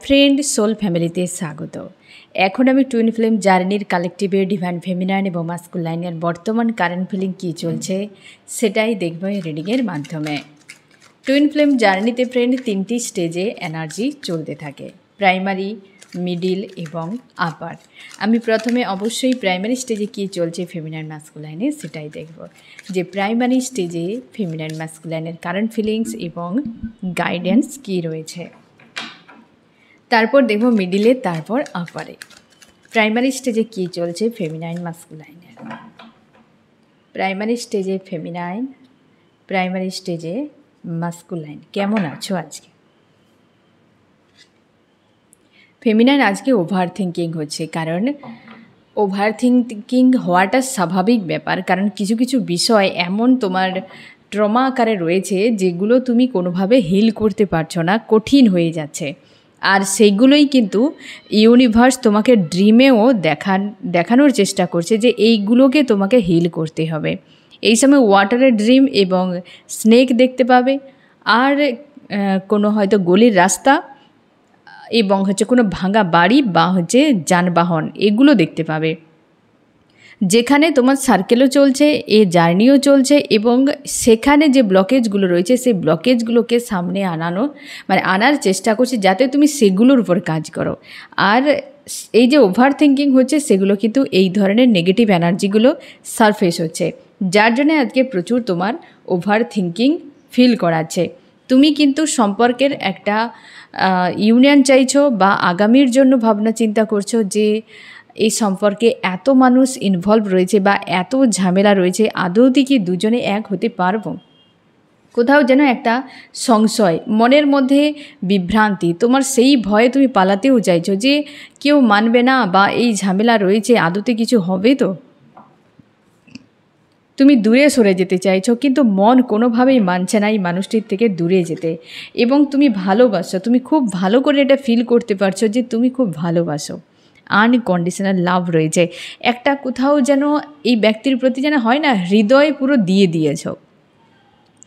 Friend soul ফ্যামিলিতে স্বাগত। এখন আমি টুইন ফ্লেম জার্নির কালেকটিভে ডিভাইন ফেমিনাইন এবং মাস্কুলাইনের বর্তমান কারেন্ট ফিলিং কী চলছে সেটাই দেখব এই রিডিংয়ের মাধ্যমে। টুইন ফ্লেম জার্নিতে ফ্রেন্ড 3টি স্টেজে এনার্জি চলতে থাকে, প্রাইমারি, মিডিল এবং আপার। আমি প্রথমে অবশ্যই প্রাইমারি স্টেজে কী চলছে ফেমিনাইন মাস্কুলাইনে সেটাই দেখব, যে প্রাইমারি স্টেজে ফেমিনাইন মাস্কুলাইনের কারেন্ট ফিলিংস এবং গাইডেন্স কী রয়েছে। তারপর দেখব মিডিলে, তারপর আপারে। প্রাইমারি স্টেজে কী চলছে ফেমিনাইন মাস্কুলাইনের। প্রাইমারি স্টেজে ফেমিনাইন, প্রাইমারি স্টেজে মাস্কুলাইন। কেমন আছো আজকে? ফেমিনাইন আজকে ওভার থিঙ্কিং হচ্ছে, কারণ ওভার থিঙ্কিং হওয়াটা স্বাভাবিক ব্যাপার, কারণ কিছু কিছু বিষয় এমন তোমার ট্রমা আকারে রয়েছে যেগুলো তুমি কোনোভাবে হিল করতে পারছো না, কঠিন হয়ে যাচ্ছে। আর সেইগুলোই কিন্তু ইউনিভার্স তোমাকে ড্রিমেও দেখানোর চেষ্টা করছে যে এইগুলোকে তোমাকে হিল করতে হবে। এই সময় ওয়াটারের ড্রিম এবং স্নেক দেখতে পাবে, আর কোনো হয়তো গলির রাস্তা এবং কোনো ভাঙা বাড়ি বা যানবাহন, এগুলো দেখতে পাবে, যেখানে তোমার সার্কেলও চলছে, এ জার্নিও চলছে, এবং সেখানে যে ব্লকেজগুলো রয়েছে সেই ব্লকেজগুলোকে সামনে আনার চেষ্টা করছে যাতে তুমি সেগুলোর উপর কাজ করো। আর এই যে ওভার থিঙ্কিং হচ্ছে সেগুলো কিন্তু এই ধরনের নেগেটিভ এনার্জিগুলো সারফেস হচ্ছে, যার জন্য আজকে প্রচুর তোমার ওভার থিঙ্কিং ফিল করাচ্ছে। তুমি কিন্তু সম্পর্কের একটা ইউনিয়ন চাইছো বা আগামীর জন্য ভাবনা চিন্তা করছো যে এই সম্পর্কে এত মানুষ ইনভলভ রয়েছে বা এত ঝামেলা রয়েছে, আদৌ কি দুজনে এক হতে পারবো? কোথাও যেন একটা সংশয়, মনের মধ্যে বিভ্রান্তি, তোমার সেই ভয়ে তুমি পালাতেও চাইছো যে কেউ মানবে না বা এই ঝামেলা রয়েছে, আদৌতে কিছু হবে তো? তুমি দূরে সরে যেতে চাইছো, কিন্তু মন কোনোভাবেই মানছে না এই মানুষটির থেকে দূরে যেতে। এবং তুমি ভালোবাসো, তুমি খুব ভালো করে এটা ফিল করতে পারছো যে তুমি খুব ভালোবাসো, আনকন্ডিশনাল লাভ রয়েছে। একটা কোথাও যেন এই ব্যক্তির প্রতি যেন হয় না, হৃদয় পুরো দিয়ে দিয়েছ।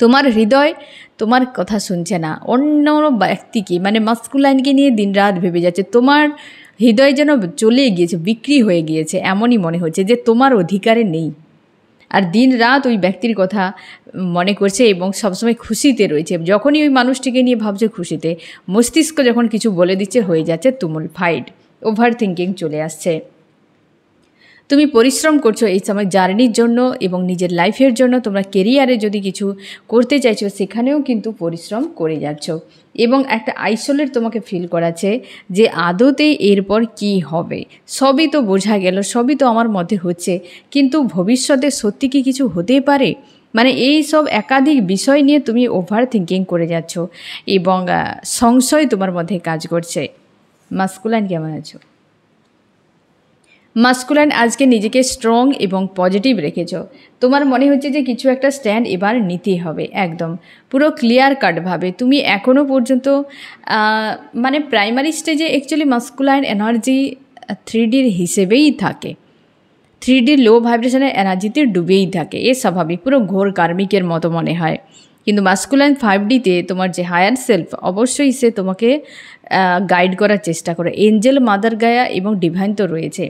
তোমার হৃদয় তোমার কথা শুনছে না, অন্য ব্যক্তিকে মাস্কুলাইনকে নিয়ে দিনরাত ভেবে যাচ্ছে। তোমার হৃদয় যেন চলে গিয়েছে, বিক্রি হয়ে গিয়েছে, এমনই মনে হচ্ছে যে তোমার অধিকারে নেই। আর দিন রাত ওই ব্যক্তির কথা মনে করছে এবং সবসময় খুশিতে রয়েছে। যখনই ওই মানুষটিকে নিয়ে ভাবছে খুশিতে, মস্তিষ্ক যখন কিছু বলে দিচ্ছে হয়ে যাচ্ছে তুমুল ফাইট, ওভার থিঙ্কিং চলে আসছে। তুমি পরিশ্রম করছো এই সময় জার্নির জন্য এবং নিজের লাইফের জন্য। তোমরা কেরিয়ারে যদি কিছু করতে চাইছো সেখানেও কিন্তু পরিশ্রম করে যাচ্ছ, এবং একটা আইসোলেট তোমাকে ফিল করাচ্ছে যে আদতে এরপর কি হবে। সবই তো বোঝা গেল, সবই তো আমার মধ্যে হচ্ছে, কিন্তু ভবিষ্যতে সত্যি কি কিছু হতে পারে? এই সব একাধিক বিষয় নিয়ে তুমি ওভার থিঙ্কিং করে যাচ্ছ এবং সংশয় তোমার মধ্যে কাজ করছে। মাস্কুলাইন কেমন আছো? মাস্কুলাইন আজকে নিজেকে স্ট্রং এবং পজিটিভ রেখেছ। তোমার মনে হচ্ছে যে কিছু একটা স্ট্যান্ড এবার নিতেই হবে, একদম পুরো ক্লিয়ার কাটভাবে। তুমি এখনও পর্যন্ত প্রাইমারি স্টেজে অ্যাকচুয়ালি মাস্কুলাইন এনার্জি 3Dর হিসেবেই থাকে, 3D লো ভাইব্রেশনের এনার্জিতে ডুবেই থাকে, এ স্বাভাবিক, পুরো ঘোর কার্মিকের মতো মনে হয়। কিন্তু মাস্কুলাইন 5Dতে তোমার যে হায়ার সেলফ, অবশ্যই সে তোমাকে গাইড করার চেষ্টা করে। এঞ্জেল, মাদার গায়া এবং ডিভাইন তো রয়েছে।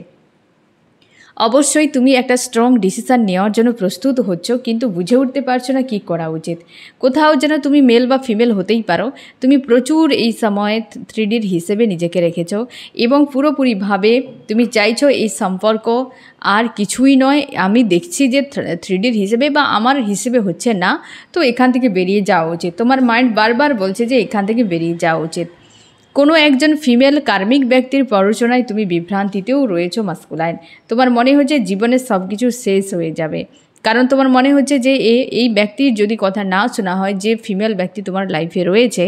অবশ্যই তুমি একটা স্ট্রং ডিসিশান নেওয়ার জন্য প্রস্তুত হচ্ছ, কিন্তু বুঝে উঠতে পারছো না কী করা উচিত। কোথাও যেন তুমি মেল বা ফিমেল হতেই পারো, তুমি প্রচুর এই সময় 3Dর হিসেবে নিজেকে রেখেছ এবং পুরোপুরিভাবে তুমি চাইছো এই সম্পর্ক আর কিছুই নয়, আমি দেখছি যে 3Dর হিসেবে বা আমার হিসেবে হচ্ছে না, তো এখান থেকে বেরিয়ে যাওয়া উচিত। তোমার মাইন্ড বারবার বলছে যে এখান থেকে বেরিয়ে যাওয়া উচিত। কোনো একজন ফিমেল কার্মিক ব্যক্তির প্ররোচনায় তুমি বিভ্রান্তিতেও রয়েছো মাস্কুলাইন। তোমার মনে হচ্ছে জীবনের সব কিছু শেষ হয়ে যাবে, কারণ তোমার মনে হচ্ছে যে এই ব্যক্তির যদি কথা না শোনা হয়, যে ফিমেল ব্যক্তি তোমার লাইফে রয়েছে,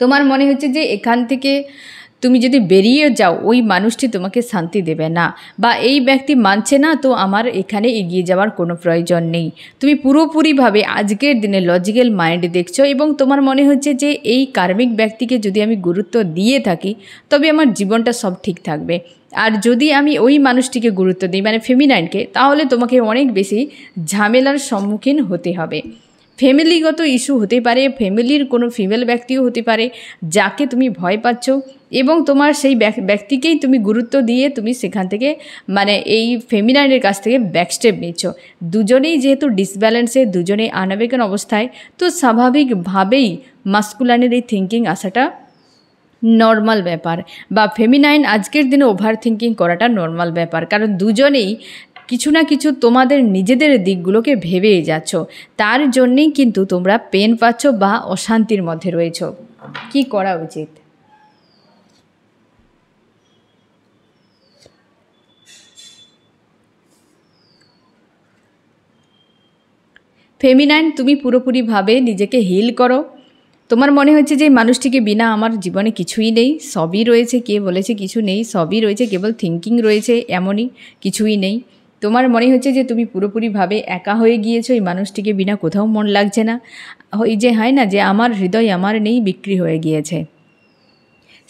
তোমার মনে হচ্ছে যে এখান থেকে তুমি যদি বেরিয়ে যাও ওই মানুষটি তোমাকে শান্তি দেবে না, বা এই ব্যক্তি মানছে না, তো আমার এখানে এগিয়ে যাওয়ার কোনো প্রয়োজন নেই। তুমি পুরোপুরিভাবে আজকের দিনে লজিক্যাল মাইন্ড দেখছো এবং তোমার মনে হচ্ছে যে এই কার্মিক ব্যক্তিকে যদি আমি গুরুত্ব দিয়ে থাকি তবে আমার জীবনটা সব ঠিক থাকবে। আর যদি আমি ওই মানুষটিকে গুরুত্ব দিই, ফেমিনাইনকে, তাহলে তোমাকে অনেক বেশি ঝামেলার সম্মুখীন হতে হবে। ফ্যামিলিগত ইস্যু হতে পারে, ফ্যামিলির কোনো ফিমেল ব্যক্তিও হতে পারে যাকে তুমি ভয় পাচ্ছ, এবং তোমার সেই ব্যক্তিকেই তুমি গুরুত্ব দিয়ে তুমি সেখান থেকে মানে এই ফেমিনাইনের কাছ থেকে ব্যাকস্টেপ নিচ্ছ। দুজনেই যেহেতু ডিসব্যালেন্সে, দুজনেই আনবেগন অবস্থায়, তো স্বাভাবিকভাবেই মাস্কুলাইনের এই থিঙ্কিং আসাটা নর্মাল ব্যাপার, বা ফেমিনাইন আজকের দিনে ওভার থিঙ্কিং করাটা নর্মাল ব্যাপার। কারণ দুজনেই কিছু না কিছু তোমাদের নিজেদের দিকগুলোকে ভেবেই যাচ্ছ, তার জন্যেই কিন্তু তোমরা পেন পাচ্ছ বা অশান্তির মধ্যে রয়েছ। কি করা উচিত? ফেমিনাইন, তুমি পুরোপুরিভাবে নিজেকে হিল করো। তোমার মনে হচ্ছে যে মানুষটিকে বিনা আমার জীবনে কিছুই নেই, সবই রয়েছে, কে বলেছে কিছু নেই, সবই রয়েছে, কেবল থিঙ্কিং রয়েছে, এমনই কিছুই নেই। তোমার মনে হচ্ছে যে তুমি পুরোপুরিভাবে একা হয়ে গিয়েছো, এই মানুষটিকে বিনা কোথাও মন লাগছে না। ওই যে হয় না যে আমার হৃদয় আমার নেই, বিক্রি হয়ে গিয়েছে।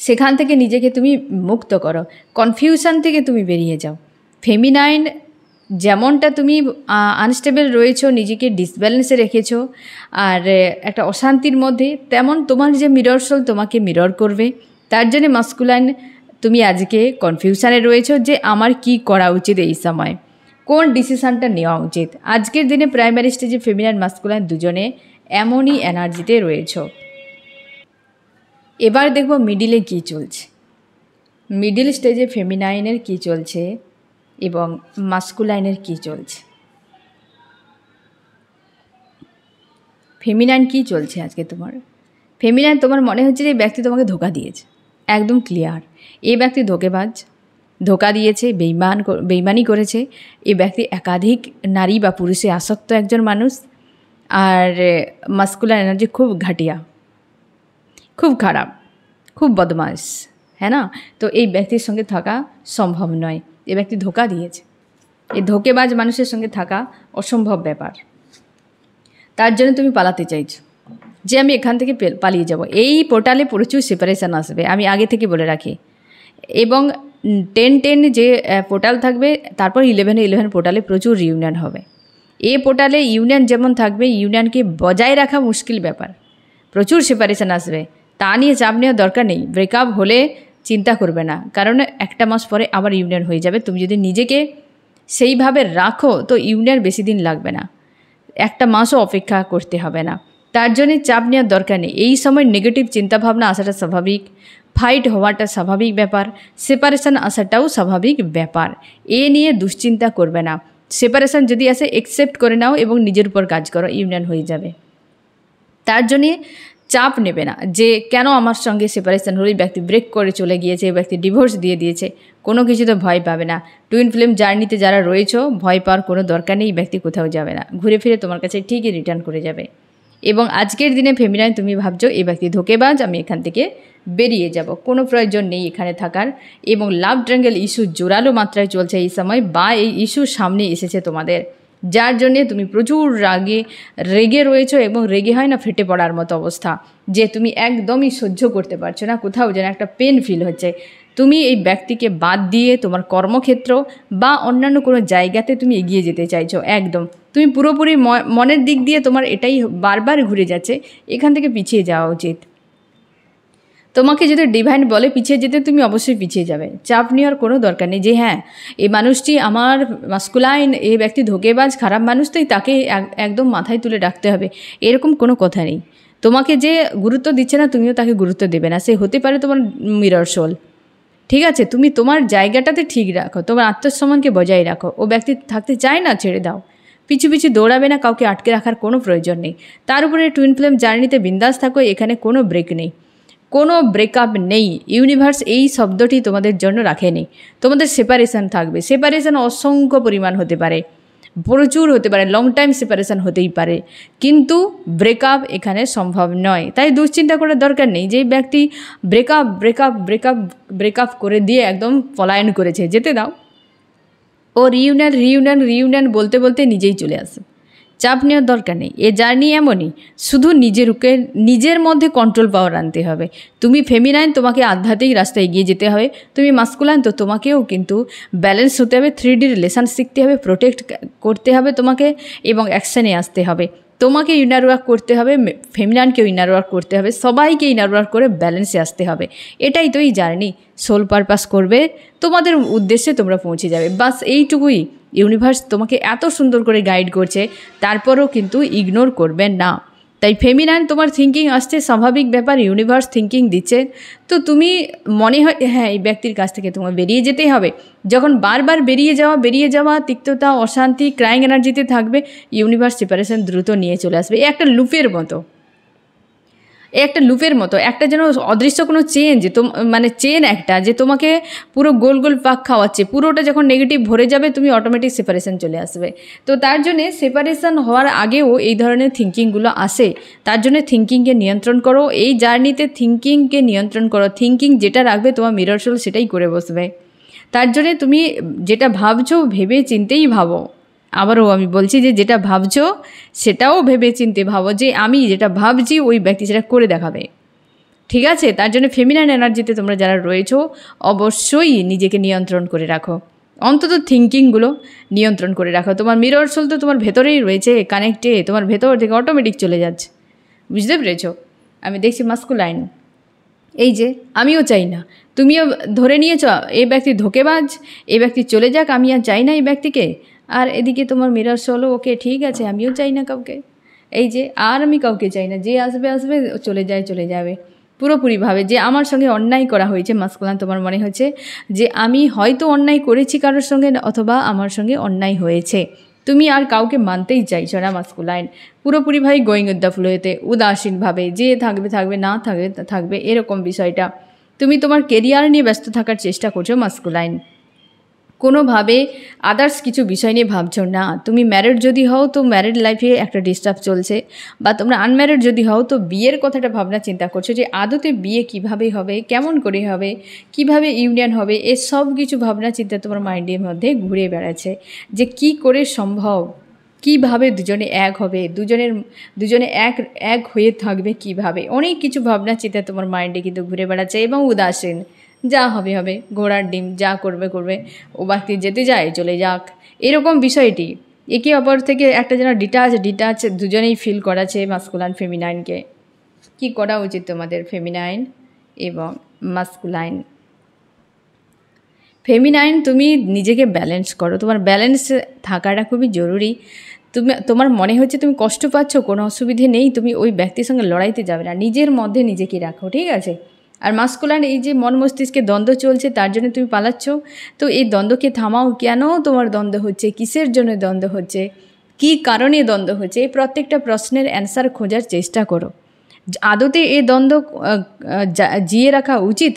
সেখান থেকে নিজেকে তুমি মুক্ত করো, কনফিউশন থেকে তুমি বেরিয়ে যাও। ফেমিনাইন যেমনটা তুমি আনস্টেবল রয়েছো, নিজেকে ডিসব্যালেন্সে রেখেছো আর একটা অশান্তির মধ্যে, তেমন তোমার যে মিরর সোল তোমাকে মিরর করবে। তার জন্য মাস্কুলাইন, তুমি আজকে কনফিউশনে রয়েছো যে আমার কি করা উচিত, এই সময় কোন ডিসিশানটা নেওয়া উচিত। আজকের দিনে প্রাইমারি স্টেজে ফেমিনাইন মাস্কুলাইন দুজনে এমনই এনার্জিতে রয়েছো। এবার দেখব মিডিলে কি চলছে, মিডিল স্টেজে ফেমিনাইনের কি চলছে এবং মাস্কুলাইনের কি চলছে। ফেমিনাইন কি চলছে আজকে তোমার? ফেমিনাইন, তোমার মনে হচ্ছে যে এই ব্যক্তি তোমাকে ধোকা দিয়েছে, একদম ক্লিয়ার। এই ব্যক্তি ধোকেবাজ, ধোকা দিয়েছে, বেইমানি করেছে। এই ব্যক্তি একাধিক নারী বা পুরুষে আসক্ত একজন মানুষ। আর মাস্কুলার এনার্জি খুব ঘাটিয়া, খুব খারাপ, খুব বদমাশ, হ্যাঁ না? তো এই ব্যক্তির সঙ্গে থাকা সম্ভব নয়। এই ব্যক্তি ধোকা দিয়েছে, এই ধোকেবাজ মানুষের সঙ্গে থাকা অসম্ভব ব্যাপার। তার জন্য তুমি পালাতে চাইছো যে আমি এখান থেকে পালিয়ে যাব। এই পোর্টালে প্রচুর সেপারেশান আসবে, আমি আগে থেকে বলে রাখি। এবং 10-10 যে পোর্টাল থাকবে, তারপর 11-11 পোর্টালে প্রচুর ইউনিয়ন হবে। এই পোর্টালে ইউনিয়ন যেমন থাকবে, ইউনিয়নকে বজায় রাখা মুশকিল ব্যাপার, প্রচুর সেপারেশান আসবে। তা নিয়ে চাপ নেওয়ার দরকার নেই। ব্রেকআপ হলে চিন্তা করবে না, কারণ একটা মাস পরে আবার ইউনিয়ন হয়ে যাবে। তুমি যদি নিজেকে সেইভাবে রাখো তো ইউনিয়ন বেশি দিন লাগবে না, একটা মাসও অপেক্ষা করতে হবে না। তার জন্য চাপ নেওয়ার দরকার নেই। এই সময় নেগেটিভ চিন্তাভাবনা আসাটা স্বাভাবিক, ফাইট হওয়াটা স্বাভাবিক ব্যাপার, সেপারেশন আসাটাও স্বাভাবিক ব্যাপার। এ নিয়ে দুশ্চিন্তা করবে না। সেপারেশন যদি আসে অ্যাকসেপ্ট করে নাও এবং নিজের উপর কাজ করো, ইউনিয়ন হয়ে যাবে। তার জন্যে চাপ নেবে না যে কেন আমার সঙ্গে সেপারেশন হলো, এই ব্যক্তি ব্রেক করে চলে গিয়েছে, এই ব্যক্তি ডিভোর্স দিয়ে দিয়েছে, কোনো কিছুতে ভয় পাবে না। টুইন ফ্লেম জার্নিতে যারা রয়েছো, ভয় পাওয়ার কোনো দরকার নেই। এই ব্যক্তি কোথাও যাবে না, ঘুরে ফিরে তোমার কাছে ঠিকই রিটার্ন করে যাবে। এবং আজকের দিনে ফেমিনাইন, তুমি ভাবছো এই ব্যক্তি ধোকেবাজ, আমি এখান থেকে বেরিয়ে যাব, কোনো প্রয়োজন নেই এখানে থাকার। এবং লাভ ট্রায়াঙ্গেল ইস্যু জোরালো মাত্রায় চলছে এই সময়, বা এই ইস্যু সামনে এসেছে তোমাদের, যার জন্যে তুমি প্রচুর রেগে রয়েছো। এবং রেগে হয় না ফেটে পড়ার মতো অবস্থা, যে তুমি একদমই সহ্য করতে পারছো না, কোথাও যেন একটা পেন ফিল হচ্ছে। তুমি এই ব্যক্তিকে বাদ দিয়ে তোমার কর্মক্ষেত্র বা অন্যান্য কোনো জায়গাতে তুমি এগিয়ে যেতে চাইছো। একদম তুমি পুরোপুরি মনের দিক দিয়ে তোমার এটাই বারবার ঘুরে যাচ্ছে, এখান থেকে পিছিয়ে যাওয়া উচিত। তোমাকে যদি ডিভাইন বলে পিছিয়ে যেতে, তুমি অবশ্যই পিছিয়ে যাবে। চাপ নেওয়ার কোনো দরকার নেই যে হ্যাঁ এই মানুষটি আমার মাস্কুলাইন, এই ব্যক্তি ধোকেবাজ, খারাপ মানুষ, তাই তাকে একদম মাথায় তুলে রাখতে হবে, এরকম কোনো কথা নেই। তোমাকে যে গুরুত্ব দিচ্ছে না, তুমিও তাকে গুরুত্ব দেবে না। সে হতে পারে তোমার মিরর সোল, ঠিক আছে? তুমি তোমার জায়গাটাতে ঠিক রাখো, তোমার আত্মসম্মানকে বজায় রাখো। ও ব্যক্তি থাকতে চায় না, ছেড়ে দাও। পিছু পিছু দৌড়াবে না, কাউকে আটকে রাখার কোনো প্রয়োজন নেই। তার উপরে টুইন ফ্লেম জার্নিতে বিন্দাস থাকো, এখানে কোনো ব্রেক নেই, কোনো ব্রেকআপ নেই। ইউনিভার্স এই শব্দটি তোমাদের জন্য রাখেনি। তোমাদের সেপারেশন থাকবে, সেপারেশন অসংখ্য পরিমাণ হতে পারে, প্রচুর হতে পারে, লং টাইম সেপারেশন হতেই পারে, কিন্তু ব্রেকআপ এখানে সম্ভব নয়। তাই দুশ্চিন্তা করার দরকার নেই যে ব্যক্তি ব্রেকআপ করে দিয়ে একদম পলায়ন করেছে, যেতে দাও। ও রিউনিয়ন বলতে বলতে নিজেই চলে আসে। চাপ নেওয়ার দরকার নেই। এ জার্নি এমনই, শুধু নিজের মধ্যে কন্ট্রোল পাওয়ার আনতে হবে। তুমি ফেমিনাইন, তোমাকে আধ্যাত্মিক রাস্তায় এগিয়ে যেতে হবে। তুমি মাস্কুলাইন, তো তোমাকেও কিন্তু ব্যালেন্স হতে হবে, 3D রিলেশন শিখতে হবে, প্রোটেক্ট করতে হবে তোমাকে, এবং অ্যাকশানে আসতে হবে। তোমাকে ইনার ওয়ার্ক করতে হবে, ফেমিনাইনকেও ইনার ওয়ার্ক করতে হবে, সবাইকে ইনার ওয়ার্ক করে ব্যালেন্সে আসতে হবে। এটাই তো এই জার্নি। সোল পারপাস করবে, তোমাদের উদ্দেশ্যে তোমরা পৌঁছে যাবে, বাস এইটুকুই। ইউনিভার্স তোমাকে এত সুন্দর করে গাইড করছে, তারপরেও কিন্তু ইগনোর করবে না। তাই ফেমিনাইন তোমার থিঙ্কিং আসছে, স্বাভাবিক ব্যাপার, ইউনিভার্স থিঙ্কিং দিচ্ছে। তো তুমি মনে হয় হ্যাঁ এই ব্যক্তির কাছ থেকে তোমার বেরিয়ে যেতেই হবে। যখন বারবার বেরিয়ে যাওয়া তিক্ততা, অশান্তি, ক্রাইং এনার্জিতে থাকবে, ইউনিভার্স সেপারেশন দ্রুত নিয়ে চলে আসবে। একটা লুপের মতো, একটা লুপের মতো, একটা যেন অদৃশ্য কোনো চেন, যে মানে চেন একটা, যে তোমাকে পুরো গোল গোল পাক খাওয়াচ্ছে। পুরোটা যখন নেগেটিভ ভরে যাবে, তুমি অটোমেটিক সেপারেশন চলে আসবে। তো তার জন্যে সেপারেশন হওয়ার আগেও এই ধরনের থিঙ্কিংগুলো আসে। তার জন্য থিঙ্কিংকে নিয়ন্ত্রণ করো, এই জার্নিতে থিঙ্কিংকে নিয়ন্ত্রণ করো। থিঙ্কিং যেটা রাখবে তোমার মিরর সোল সেটাই করে বসবে। তার জন্যে তুমি যেটা ভাবছো ভেবে চিন্তেই ভাবো। আবারও আমি বলছি যে যেটা ভাবছো সেটাও ভেবে চিন্তে ভাবো, যে আমি যেটা ভাবছি ওই ব্যক্তি সেটা করে দেখাবে, ঠিক আছে? তার জন্য ফেমিনাইন এনার্জিতে তোমরা যারা রয়েছো অবশ্যই নিজেকে নিয়ন্ত্রণ করে রাখো, অন্তত থিঙ্কিংগুলো নিয়ন্ত্রণ করে রাখো। তোমার মিরর সোল তো তোমার ভেতরেই রয়েছে, কানেক্টে, তোমার ভেতর থেকে অটোমেটিক চলে যাচ্ছে, বুঝতে পেরেছো? আমি দেখছি মাস্কুলাইন, এই যে আমিও চাই না, তুমিও ধরে নিয়েছ এই ব্যক্তি ধোঁকেবাজ, এই ব্যক্তি চলে যাক, আমি আর চাই না এই ব্যক্তিকে। আর এদিকে তোমার মিরর সোলও ওকে ঠিক আছে, আমিও চাই না কাউকে, এই যে আর আমি কাউকে চাই না, যে আসবে আসবে, চলে যাবে পুরোপুরিভাবে। যে আমার সঙ্গে অন্যায় করা হয়েছে, মাস্কুলাইন তোমার মনে হচ্ছে যে আমি হয়তো অন্যায় করেছি কারোর সঙ্গে, অথবা আমার সঙ্গে অন্যায় হয়েছে। তুমি আর কাউকে মানতেই চাইছো না মাস্কুলাইন, পুরোপুরিভাবে গোয়িং উইথ দ্য ফ্লোতে, উদাসীনভাবে, যে থাকবে থাকবে, না থাকবে থাকবে, এরকম বিষয়টা। তুমি তোমার কেরিয়ার নিয়ে ব্যস্ত থাকার চেষ্টা করছো মাস্কুলাইন, কোনোভাবে আদার্স কিছু বিষয় নিয়ে ভাবছো না। তুমি ম্যারিড যদি হও তো ম্যারিড লাইফে একটা ডিস্টার্ব চলছে, বা তোমরা আনম্যারিড যদি হও তো বিয়ের কথাটা ভাবনা চিন্তা করছো, যে আদতে বিয়ে কিভাবে হবে, কেমন করে হবে, কিভাবে ইউনিয়ন হবে, এ সব কিছু ভাবনা চিন্তা তোমার মাইন্ডের মধ্যে ঘুরে বেড়াচ্ছে, যে কি করে সম্ভব, কিভাবে দুজনে এক হবে, দুজনে এক হয়ে থাকবে কিভাবে, অনেক কিছু ভাবনা চিন্তা তোমার মাইন্ডে কিন্তু ঘুরে বেড়াচ্ছে। এবং উদাসীন, যা হবে হবে, ঘোড়ার ডিম, যা করবে করবে, ও ব্যক্তি যেতে যায় চলে যাক, এরকম বিষয়টি। একে অপর থেকে একটা যেন ডিটাচ দুজনেই ফিল করাচ্ছে মাস্কুলাইন ফেমিনাইনকে। কি করা উচিত তোমাদের ফেমিনাইন এবং মাস্কুলাইন? ফেমিনাইন তুমি নিজেকে ব্যালেন্স করো, তোমার ব্যালেন্স থাকাটা খুবই জরুরি। তোমার মনে হচ্ছে তুমি কষ্ট পাচ্ছ, কোনো অসুবিধে নেই, তুমি ওই ব্যক্তির সঙ্গে লড়াইতে যাবে না, নিজের মধ্যে নিজেকে রাখো, ঠিক আছে? আর মাস্কুলাইন, এই যে মন মস্তিষ্কে দ্বন্দ্ব চলছে তার জন্য তুমি পালাচ্ছ, তো এই দ্বন্দ্বকে থামাও। কেন তোমার দ্বন্দ্ব হচ্ছে, কিসের জন্য দ্বন্দ্ব হচ্ছে, কী কারণে দ্বন্দ্ব হচ্ছে, এই প্রত্যেকটা প্রশ্নের অ্যান্সার খোঁজার চেষ্টা করো। আদতে এই দ্বন্দ্ব জিয়ে রাখা উচিত,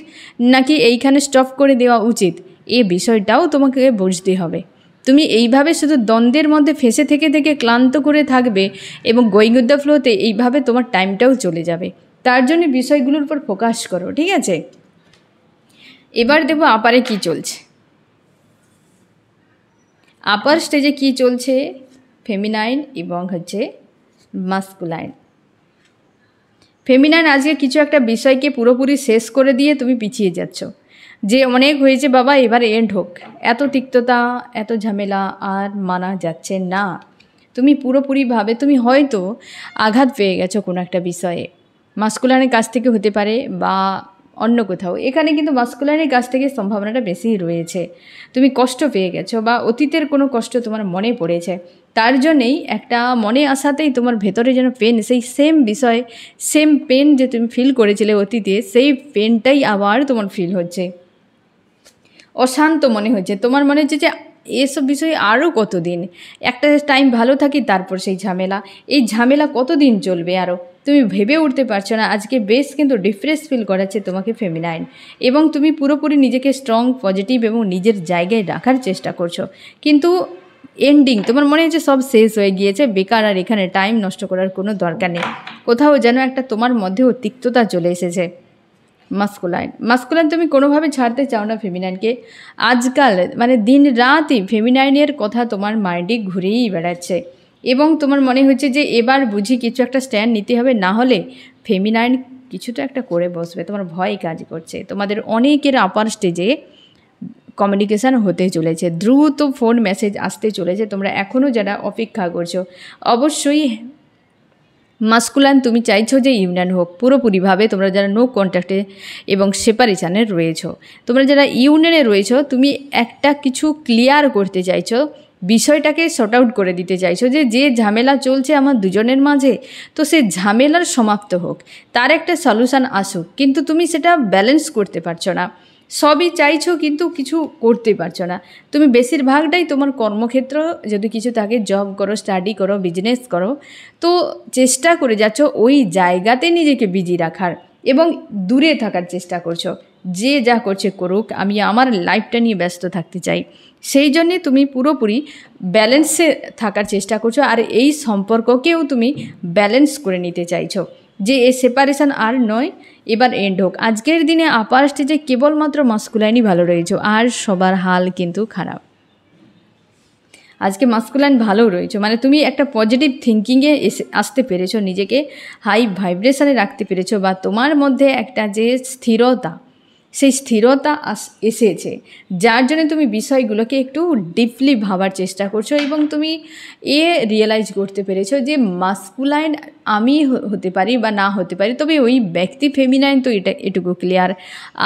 নাকি এইখানে স্টপ করে দেওয়া উচিত, এই বিষয়টাও তোমাকে বুঝতে হবে। তুমি এইভাবে শুধু দ্বন্দ্বের মধ্যে ফেঁসে থেকে থেকে ক্লান্ত করে থাকবে, এবং গোয়িং উইথ দ্য ফ্লোতে এইভাবে তোমার টাইমটাও চলে যাবে। তার জন্য বিষয়গুলোর উপর ফোকাস করো, ঠিক আছে? এবার দেখো আপারে কি চলছে, আপার স্টেজে কি চলছে ফেমিনাইন এবং হচ্ছে মাস্কুলাইন। ফেমিনাইন আজকে কিছু একটা বিষয়কে পুরোপুরি শেষ করে দিয়ে তুমি পিছিয়ে যাচ্ছ, যে অনেক হয়েছে বাবা, এবার এন্ড হোক, এত তিক্ততা, এত ঝামেলা আর মানা যাচ্ছে না। তুমি পুরোপুরিভাবে তুমি হয়তো আঘাত পেয়ে গেছো কোনো একটা বিষয়ে, মাস্কুলাইনের কাছ থেকে হতে পারে বা অন্য কোথাও। এখানে কিন্তু মাস্কুলাইনের কাছ থেকে সম্ভাবনাটা বেশি রয়েছে। তুমি কষ্ট পেয়ে গেছো, বা অতীতের কোনো কষ্ট তোমার মনে পড়েছে, তার জন্যেই একটা মনে আসাতেই তোমার ভেতরে যেন পেন, সেই সেম বিষয়, সেম পেন যে তুমি ফিল করেছিলে অতীতে, সেই পেনটাই আবার তোমার ফিল হচ্ছে। অশান্ত মনে হচ্ছে, তোমার মনে হচ্ছে যে এসব বিষয়ে আরও কতদিন, একটা টাইম ভালো থাকি, তারপর সেই ঝামেলা, এই ঝামেলা কতদিন চলবে আরও, তুমি ভেবে উঠতে পারছো না। আজকে বেশ কিন্তু ডিফ্রেশ ফিল করাচ্ছে তোমাকে ফেমিনাইন, এবং তুমি পুরোপুরি নিজেকে স্ট্রং, পজিটিভ এবং নিজের জায়গায় রাখার চেষ্টা করছো, কিন্তু এন্ডিং তোমার মনে হচ্ছে সব শেষ হয়ে গিয়েছে, বেকার, আর এখানে টাইম নষ্ট করার কোনো দরকার নেই। কোথাও যেন একটা তোমার মধ্যেও তিক্ততা চলে এসেছে। মাস্কুলাইন তুমি কোনোভাবে ছাড়তে চাও না ফেমিনাইনকে। আজকাল মানে দিন রাতই ফেমিনাইনের কথা তোমার মাইন্ডে ঘুরেই বেড়াচ্ছে, এবং তোমার মনে হচ্ছে যে এবার বুঝি কিছু একটা স্ট্যান্ড নিতে হবে, না হলে ফেমিনাইন কিছুটা একটা করে বসবে। তোমার ভয় কাজ করছে, তোমাদের অনেকের আপার স্টেজে কমিউনিকেশান হতে চলেছে, দ্রুত ফোন মেসেজ আসতে চলেছে। তোমরা এখনও যারা অপেক্ষা করছো, অবশ্যই মাস্কুলাইন তুমি চাইছো যে ইউনিয়ন হোক পুরোপুরিভাবে। তোমরা যারা নো কন্ট্যাক্টে এবং সেপারেশানে রয়েছো, তোমরা যারা ইউনিয়নে রয়েছো, তুমি একটা কিছু ক্লিয়ার করতে চাইছো, বিষয়টাকে শর্ট আউট করে দিতে চাইছো যে যে ঝামেলা চলছে আমার দুজনের মাঝে, তো সে ঝামেলার সমাপ্ত হোক, তার একটা সলিউশান আসুক, কিন্তু তুমি সেটা ব্যালেন্স করতে পারছো না। সবই চাইছো কিন্তু কিছু করতে পারছো না। তুমি বেশিরভাগটাই তোমার কর্মক্ষেত্র যদি কিছু থাকে, জব করো, স্টাডি করো, বিজনেস করো, তো চেষ্টা করে যাচ্ছ ওই জায়গাতে নিজেকে বিজি রাখার এবং দূরে থাকার চেষ্টা করছো। যে যা করছে করুক, আমি আমার লাইফটা নিয়ে ব্যস্ত থাকতে চাই, সেই জন্যে তুমি পুরোপুরি ব্যালেন্সে থাকার চেষ্টা করছো। আর এই সম্পর্ককেও তুমি ব্যালেন্স করে নিতে চাইছো যে এ সেপারেশান আর নয়, এবার এন্ড হোক। আজকের দিনে আপার স্টেজে কেবলমাত্র মাস্কুলাইনই ভালো রয়েছে, আর সবার হাল কিন্তু খারাপ। আজকে মাস্কুলাইন ভালো রয়েছে, মানে তুমি একটা পজিটিভ থিঙ্কিংয়ে আসতে পেরেছো, নিজেকে হাই ভাইব্রেশনে রাখতে পেরেছো, বা তোমার মধ্যে একটা যে স্থিরতা, সেই স্থিরতা এসেছে, যার জন্য তুমি বিষয়গুলোকে একটু ডিপলি ভাবার চেষ্টা করছো এবং তুমি রিয়েলাইজ করতে পেরেছো যে মাস্কুলাইন আমি হতে পারি বা না হতে পারি, তবে ওই ব্যক্তি ফেমিনাইন, তো এটুকু ক্লিয়ার।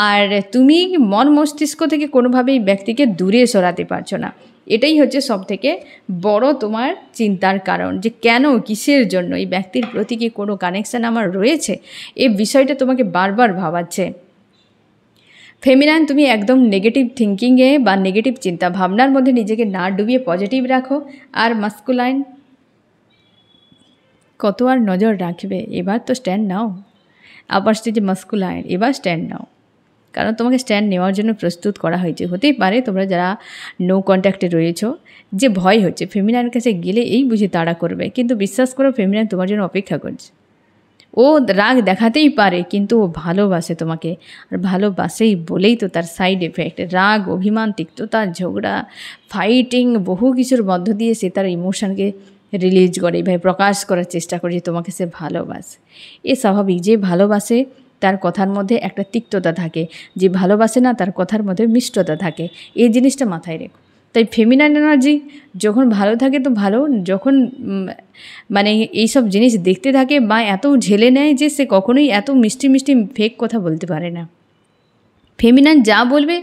আর তুমি মন মস্তিষ্ক থেকে কোনোভাবেই ব্যক্তিকে দূরে সরাতে পারছো না। এটাই হচ্ছে সবথেকে বড় তোমার চিন্তার কারণ, যে কেন, কিসের জন্য এই ব্যক্তির প্রতি কি কোনো কানেকশান আমার রয়েছে, এই বিষয়টা তোমাকে বারবার ভাবাচ্ছে। ফেমিনাইন তুমি একদম নেগেটিভ থিঙ্কিংয়ে বা নেগেটিভ চিন্তা ভাবনার মধ্যে নিজেকে না ডুবিয়ে পজিটিভ রাখো। আর মাস্কুলাইন কত আর নজর রাখবে, এবার তো স্ট্যান্ড নাও। আপার স্টেজে মাস্কুলাইন, এবার স্ট্যান্ড নাও, কারণ তোমাকে স্ট্যান্ড নেওয়ার জন্য প্রস্তুত করা হয়েছে। হতেই পারে তোমরা যারা নো কন্ট্যাক্টে রয়েছো, যে ভয় হচ্ছে ফেমিনাইনের কাছে গেলে এই বুঝে তাড়া করবে, কিন্তু বিশ্বাস করো ফেমিনাইন তোমার জন্য অপেক্ষা করছে। ও রাগ দেখাতেই পারে, কিন্তু ও ভালোবাসে তোমাকে, আর ভালোবাসেই বলেই তো তার সাইড এফেক্ট রাগ, অভিমান, তিক্ততা, ঝগড়া, ফাইটিং, বহু কিছুর মধ্য দিয়ে সে তার ইমোশনকে রিলিজ করে, এইভাবে প্রকাশ করার চেষ্টা করে যে তোমাকে সে ভালোবাসে। এ স্বাভাবিক, যে ভালোবাসে তার কথার মধ্যে একটা তিক্ততা থাকে, যে ভালোবাসে না তার কথার মধ্যে মিষ্টতা থাকে, এই জিনিসটা মাথায় রেখো। তাই ফেমিনাইন এনার্জি যখন ভালো থাকে তো ভালো, যখন মানে এইসব জিনিস দেখতে থাকে বা এত ঝেলে নেয় যে সে কখনোই এত মিষ্টি মিষ্টি ফেক কথা বলতে পারে না। ফেমিনাইন যা বলবে,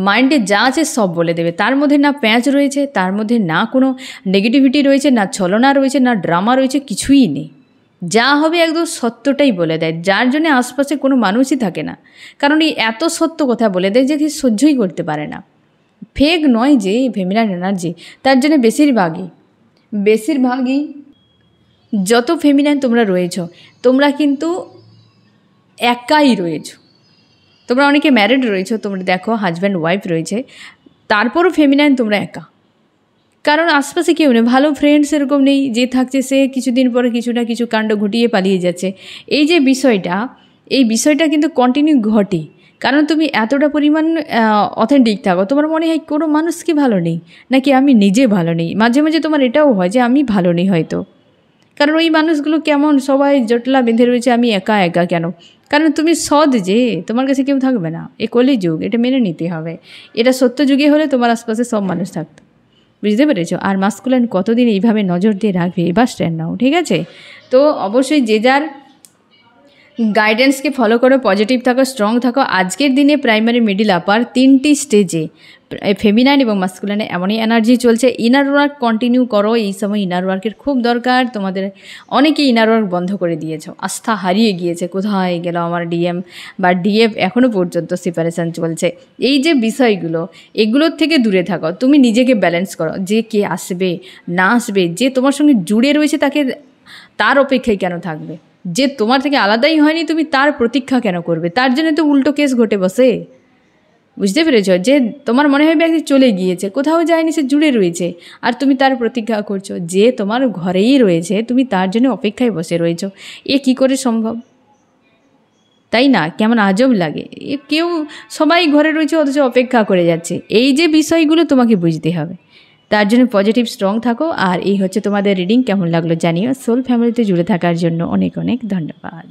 মাইন্ডে যা আছে সব বলে দেবে, তার মধ্যে না প্যাঁচ রয়েছে, তার মধ্যে না কোনো নেগেটিভিটি রয়েছে, না ছলনা রয়েছে, না ড্রামা রয়েছে, কিছুই নেই। যা হবে একদম সত্যটাই বলে দেয়, যার জন্য আশপাশে কোনো মানুষই থাকে না, কারণ এই এত সত্য কথা বলে দেয় যে সহ্যই করতে পারে না। ফেক নয় যে ফেমিনাইন এনার্জি, তার জন্য বেশিরভাগই যত ফেমিনাইন তোমরা রয়েছ, তোমরা কিন্তু একাই রয়েছো। তোমরা অনেকে ম্যারিড রয়েছো, তোমরা দেখো হাজব্যান্ড ওয়াইফ রয়েছে, তারপরও ফেমিনাইন তোমরা একা, কারণ আশপাশে কেউ নেই, ভালো ফ্রেন্ডস এরকম নেই, যে থাকছে সে কিছুদিন পরে কিছু না কিছু কাণ্ড ঘটিয়ে পালিয়ে যাচ্ছে। এই যে বিষয়টা, এই বিষয়টা কিন্তু কন্টিনিউ ঘটে, কারণ তুমি এতটা পরিমাণ অথেন্টিক থাকো। তোমার মনে হয় কোনো মানুষ কি ভালো নেই, নাকি আমি নিজে ভালো নেই, মাঝে মাঝে তোমার এটাও হয় যে আমি ভালো নেই হয়তো, কারণ ওই মানুষগুলো কেমন সবাই জটলা বেঁধে রয়েছে, আমি একা একা কেন, কারণ তুমি সৎ, যে তোমার কাছে কেউ থাকবে না। এ কলি যুগ, এটা মেনে নিতে হবে। এটা সত্য যুগে হলে তোমার আশপাশে সব মানুষ থাকতো, বুঝতে পেরেছো? আর মাস্কুলাইন কতদিন এইভাবে নজর দিয়ে রাখবে, এবার স্ট্যান্ড নাও, ঠিক আছে? তো অবশ্যই যে যার গাইডেন্সকে ফলো করো, পজিটিভ থাকো, স্ট্রং থাকো। আজকের দিনে প্রাইমারি, মিডিল, আপার তিনটি স্টেজে ফেমিনাইন এবং মাস্কুলাইনে এমনই এনার্জি চলছে। ইনার ওয়ার্ক কন্টিনিউ করো, এই সময় ইনার ওয়ার্কের খুব দরকার। তোমাদের অনেকে ইনার ওয়ার্ক বন্ধ করে দিয়েছো, আস্থা হারিয়ে গিয়েছে, কোথায় গেল আমার ডিএম বা ডিএফ, এখনও পর্যন্ত সেপারেশান চলছে। এই যে বিষয়গুলো, এগুলোর থেকে দূরে থাকো, তুমি নিজেকে ব্যালেন্স করো, যে কে আসবে না আসবে, যে তোমার সঙ্গে জুড়ে রয়েছে তাকে, তার অপেক্ষায় কেন থাকবে, যে তোমার থেকে আলাদাই হয়নি তুমি তার প্রতীক্ষা কেন করবে? তার জন্য তো উল্টো কেস ঘটে বসে, বুঝতে পেরেছ? যে তোমার মনে হয় ব্যক্তি চলে গিয়েছে, কোথাও যায়নি, সে জুড়ে রয়েছে, আর তুমি তার প্রতীক্ষা করছো। যে তোমার ঘরেই রয়েছে, তুমি তার জন্য অপেক্ষায় বসে রয়েছো। এ কি করে সম্ভব, তাই না? কেমন আজব লাগে। কেউ, সবাই ঘরে রয়েছে অথচ অপেক্ষা করে যাচ্ছে। এই যে বিষয়গুলো তোমাকে বুঝতে হবে, তার জন্য পজিটিভ স্ট্রং থাকো। আর এই হচ্ছে তোমাদের রিডিং। কেমন লাগলো জানিও। সোল ফ্যামিলিতে জুড়ে থাকার জন্য অনেক অনেক ধন্যবাদ।